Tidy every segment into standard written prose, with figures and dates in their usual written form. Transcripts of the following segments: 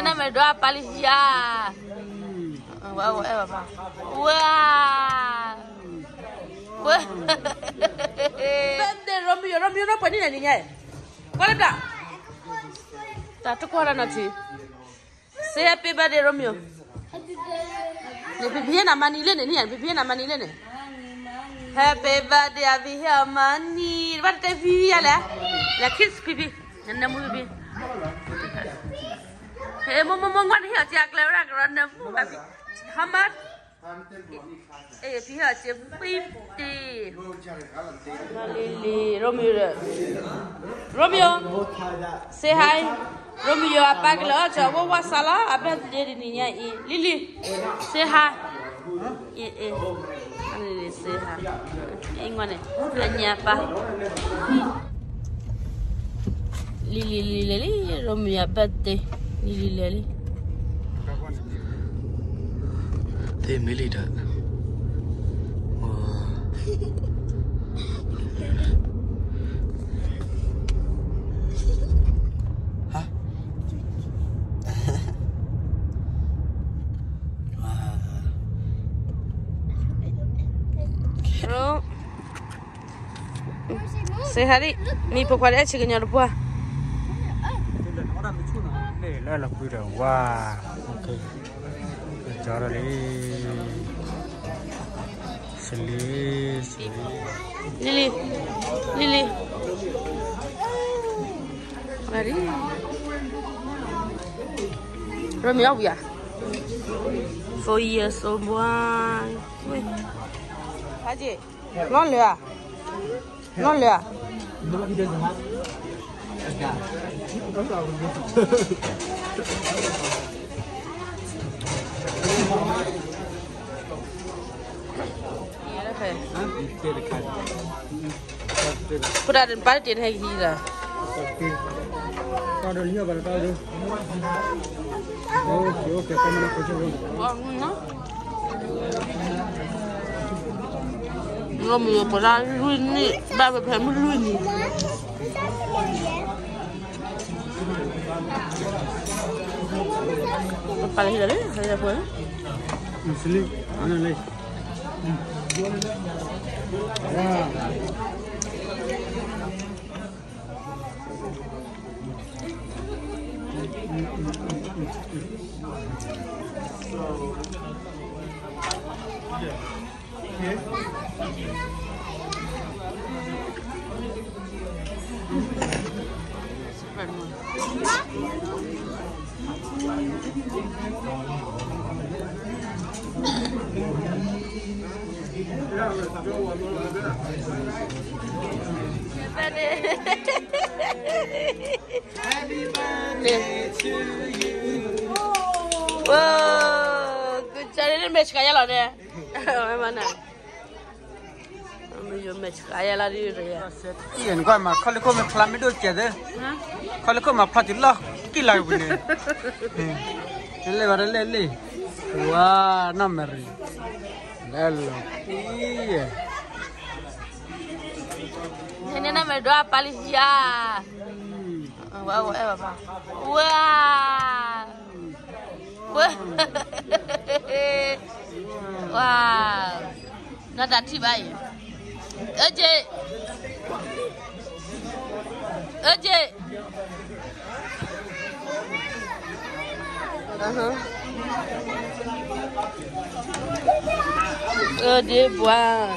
Nena me doa palisia. Wow, Papa. Wow. Birthday Romeo no poni na ninya. Wala da. Ta to kwara na ti. Say happy birthday Romeo. Ne bibi na manile ne ni, bibi na manile ne. Happy birthday Avia Mani. What the via la kiss bibi. Nana mu bibi. Hey, mama ngon hi aja klera grana babi. Hamad. Eh, pi ha che 50. Lili, Romeo. Say hi. Romeo apagla cha wa sala abet de ninya i. Lili. Say hi. Lili say hi. Ingone. Anya pa. Lili, Romeo abet Lili. They milli that. Huh? Hello. Say hi. Mi pokwale chicken rupa. Đây là quy đầu wow, ok, cho ra đi, xử lý, Lili, mari, Romeo ya, 4 years old boy, Haji, non le à, Pura dan pada tiền hay gì rồi? Tao đơn hiệu vào tao đi. Ok, tao mới có chơi Ngon nó. Nó mùi bò ra luôn đi, ba phải phải luôn đi. Paling dari, saya apa? Muslim, mana lagi? Wah. Happy birthday to you. Wow, good cari match kaya lah ni. Mana? Ambil match kaya lah dia ya. Iya, kau mah kalau kau mah pelan itu je, kalau kau mah pelan lah, kila punya. Le. Wah, nomor. Lalu, iya. Ini nama doa palisia. Wow, Papa. Wow. Nada tiba ya. Oje. Oje buah.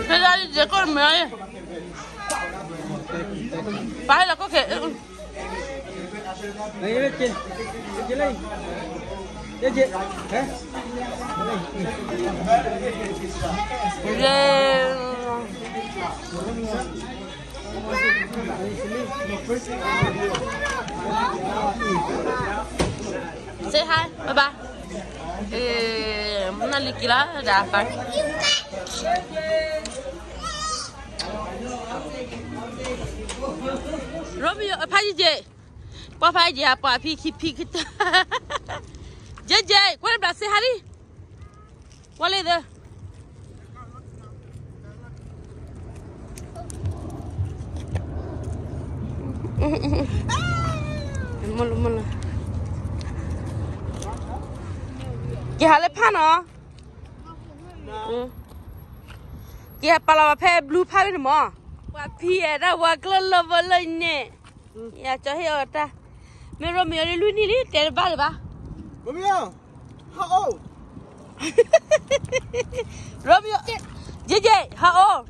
Thế ra đi chơi con mèo ấy. Phải là có thể. Đây lên trên lên. Lên trên. Hả? Say hi, bye bye. Muna likila dah apa? Romeo, apa je? Apa je apa? Piki kita. JJ, kau nak say hari? Wala dah. Mula. Kia le pana. Kia pala phe blue pha ni mo. Wa phie da wa klo lo lo ne. Ya cho he ta. Me Romeo le lu ni ni te ba ba. Romeo. How old? Romeo. JJ, how old?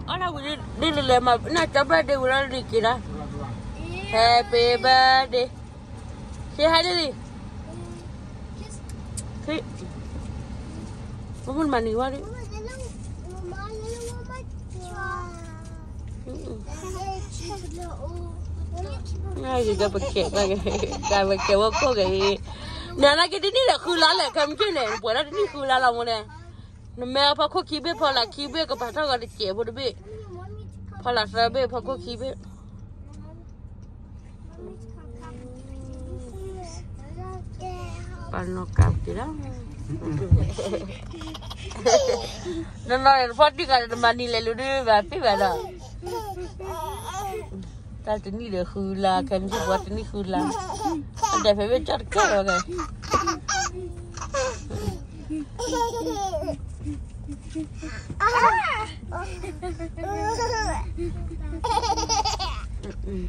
Ana we đi le ma na cha birthday we ra đi kira. Happy birthday. Say hi Lily. Say. Muốn mani wa đi. Ngay cái pakai cái pakai wa ko cái. Nana cái đi là khu lá là cầm cái này, bữa đó đi khu lá là muốn nè. Nó mẹ phải có khí bếp, phải là khí bếp có phải thao cái chế bữa đó bếp. Phải là sao bếp phải có khí bếp. Bạn nó cạp gì đó. Nó nói phát đi cái mà đi lấy luôn đi và tiếp về đó. Ta tính đi được khu lá, cầm cái bữa tính đi khu lá. Để phải biết chặt cái rồi này.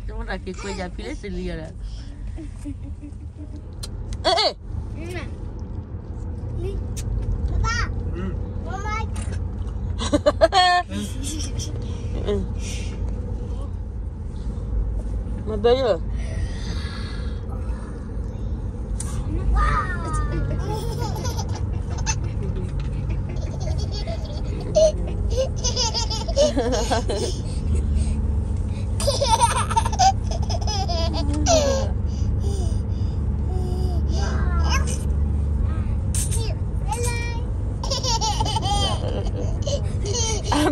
Chúng ta kêu quay ra phía dưới liền rồi. Ê, Papa. Mama. mà bây giờ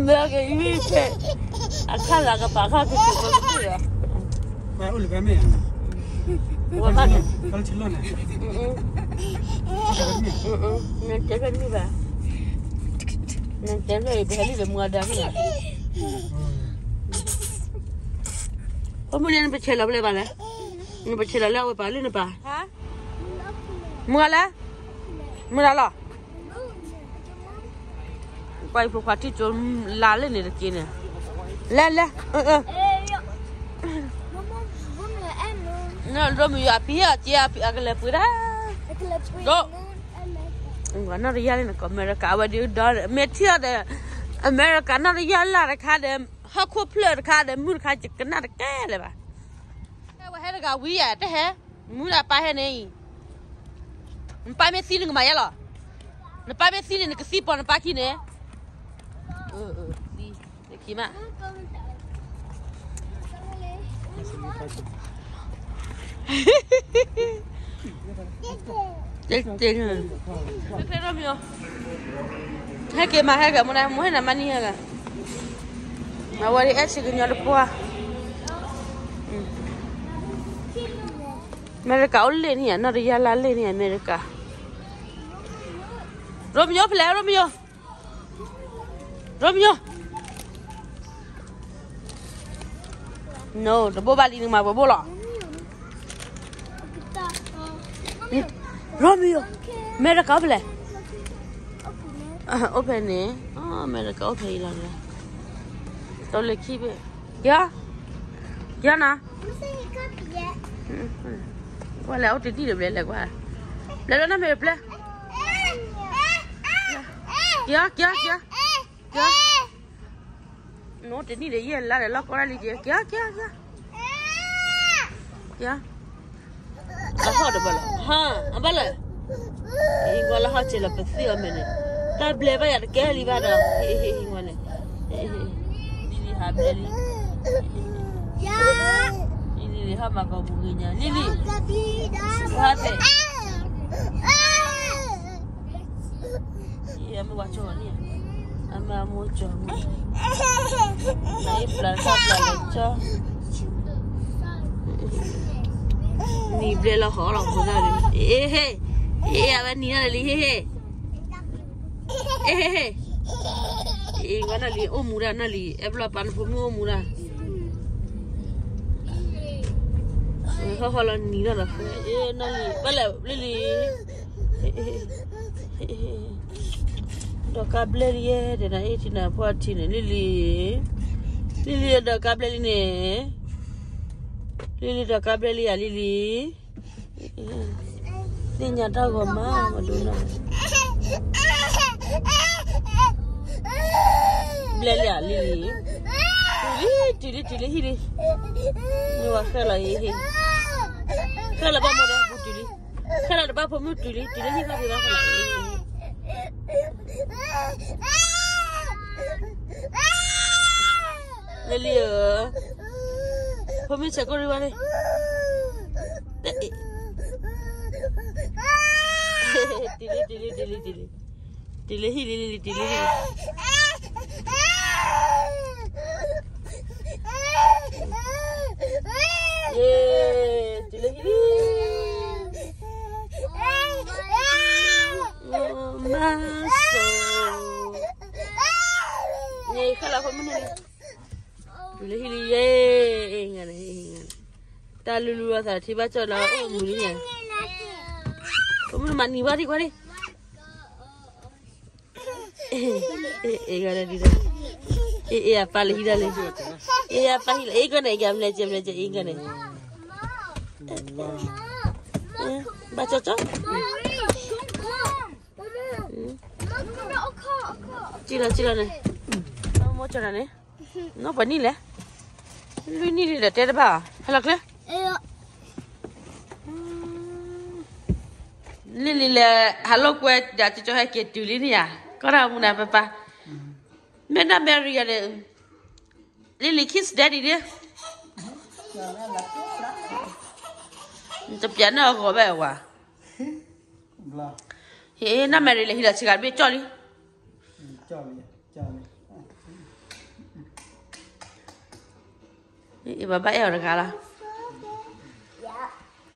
mẹ cái gì thế? Anh khá là cái bà khác cái gì có cái gì Ba ul ba me. Wa ba ne? Kal chilo na. Nanti kan ni ba? Nanti lah ibu hari dah muada ni. Kamu ni nak bercela boleh bala? Ni bercela lah, apa bala ni ba? Ha? Muala? Muala? Quay phục hoạt thì chỗ lá lên này là kia nè. Lên. Nó Romeo api chị api agak lepura. Go. Enggak nak rial ni kau Amerika awak dia dah metia dah Amerika nak rial lah dekat dah hak kopler dekat dah mur dekat kena dekat le ba. Awak hari dekat wia dah he mur apa he ni? Nampak Messi ni kemana lah? Nampak Messi ni kesipon nampak kini. Si kima. Tên cái Romeo hai cái mà hai cái món này muốn là mani hết à mà qua đi ăn xí cái nhau được qua America lên hiện nó đi ra lên hiện America Romeo phải Romeo no nó bố ba đi mà bố lọ Romeo, America apa? Open ni, America open lah. Tahu lagi be? Ya, ya na. Wala, awak tadi dah beli lagi wah. Lalu na beli. Ya. No, tadi dah ye lah, lah korang lihat. Ya. Apa dah bala? Apa lah? Ingwala lah cila pasti amene. Tak boleh bayar kali pada. Ingwala. Ini habeli. Ya. Ini hama kau bunyinya. Lili. Hati. Iya, mau baca ni. Ama mau cakap. Naik pelan baca. Ni beli lah orang pun ada. Apa ni ada li? Ingat nali, oh murah nali. Ebla pan pumu murah. Kalau ni lah, nali. Bala, lili. Dah kabel dia, dia nak itu nak buat ini lili. Lili ada kabel ini. Lili dah kabel ya Lili. Ni nyata gua mah maduna. Beli ya Lili. Tili hili. Ni wakala ini. Kalau apa mau dah butili. Kalau ada apa mau tili hili kan dia wakala ini. Lili ya. Kami cakap di mana? Tili hili. Tili hili. Masuk. Ni kalau kau mana? Tili hili ingat. Ta lulu asa thì ba cho nó mù đi nhỉ. Kamu mandi bari kore. Gara di dah. Apa lagi dah le. Apa hil. Ego ni gam le jem ego ni. Baca cok. Cila ni. Mau cila ni. No pani le. Lu ni le ter ba. Halak le. Lili le halo kue jatuh coba ke tuli ni ya. Kau ramu na papa. Mana Mary ada. Lili kiss daddy dia. Tapi jangan aku bawa. Na Mary le hilang cikar be coli. Bapa orang kalah.